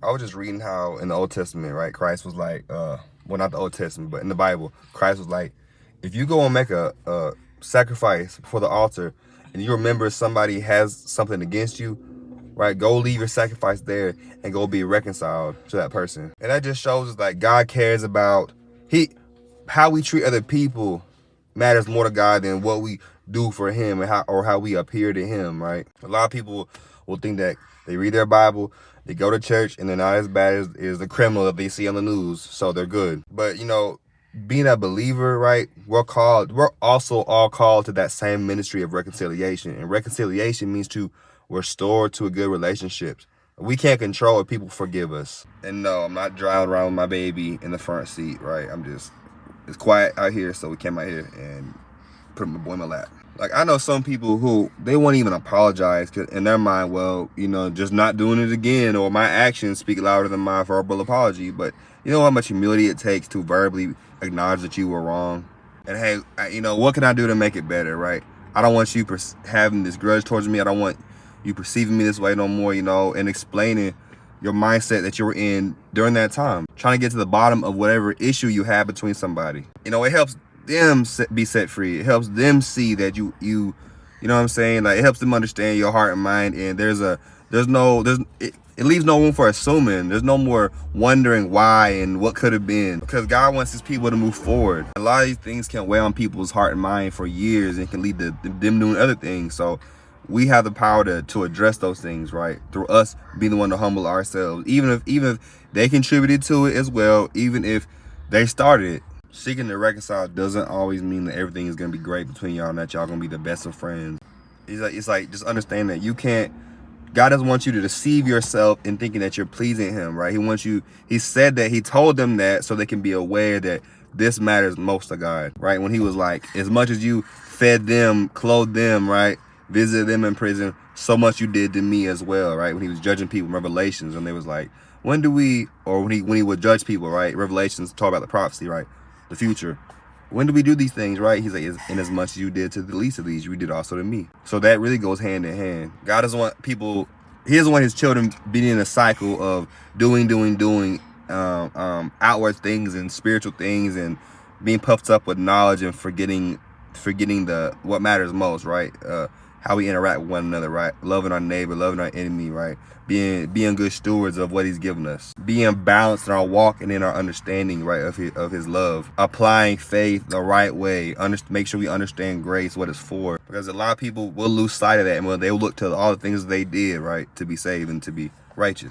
I was just reading how in the Old Testament, right, Christ was like, well, not the Old Testament, but in the Bible, Christ was like, if you go and make a sacrifice before the altar and you remember somebody has something against you, right, go leave your sacrifice there and go be reconciled to that person. And that just shows us like God cares about, how we treat other people matters more to God than what we do for him and how we appear to him, right? A lot of people will think that they read their Bible, they go to church, and they're not as bad as the criminal that they see on the news, so they're good. But, you know, being a believer, right, we're also all called to that same ministry of reconciliation. And reconciliation means to restore to a good relationships. We can't control if people forgive us. And no, I'm not driving around with my baby in the front seat, right? It's quiet out here, so we came out here and put my boy in my lap. Like, I know some people who, they won't even apologize, because in their mind, well, you know, just not doing it again, or my actions speak louder than my verbal apology. But you know how much humility it takes to verbally acknowledge that you were wrong? And hey, you know, what can I do to make it better, right? I don't want you having this grudge towards me. I don't want you perceiving me this way no more, you know, and explaining your mindset that you were in during that time. Trying to get to the bottom of whatever issue you have between somebody. You know, it helps them be set free. It helps them see that you know what I'm saying? Like, it helps them understand your heart and mind. And it leaves no room for assuming. There's no more wondering why and what could have been, because God wants his people to move forward. A lot of these things can weigh on people's heart and mind for years and can lead to them doing other things. So we have the power to address those things, right? Through us being the one to humble ourselves, even if they contributed to it as well, even if they started it. Seeking to reconcile doesn't always mean that everything is gonna be great between y'all and that y'all gonna be the best of friends. It's like just understand that God doesn't want you to deceive yourself in thinking that you're pleasing him, right? He said that, he told them that so they can be aware that this matters most to God, right? When he was like, as much as you fed them, clothed them, right, visited them in prison, so much you did to me as well, right? When he was judging people in Revelations, and they was like, when he would judge people, right? Revelations talk about the prophecy, right? The future. When do we do these things, right? He's like, in as much as you did to the least of these, you did also to me. So that really goes hand in hand. God doesn't want people, he doesn't want his children being in a cycle of doing outward things and spiritual things and being puffed up with knowledge and forgetting what matters most, right? How we interact with one another, right? Loving our neighbor, loving our enemy, right? Being good stewards of what he's given us. Being balanced in our walk and in our understanding, right, of his love. Applying faith the right way. Make sure we understand grace, what it's for. Because a lot of people will lose sight of that, and they'll look to all the things they did, right, to be saved and to be righteous.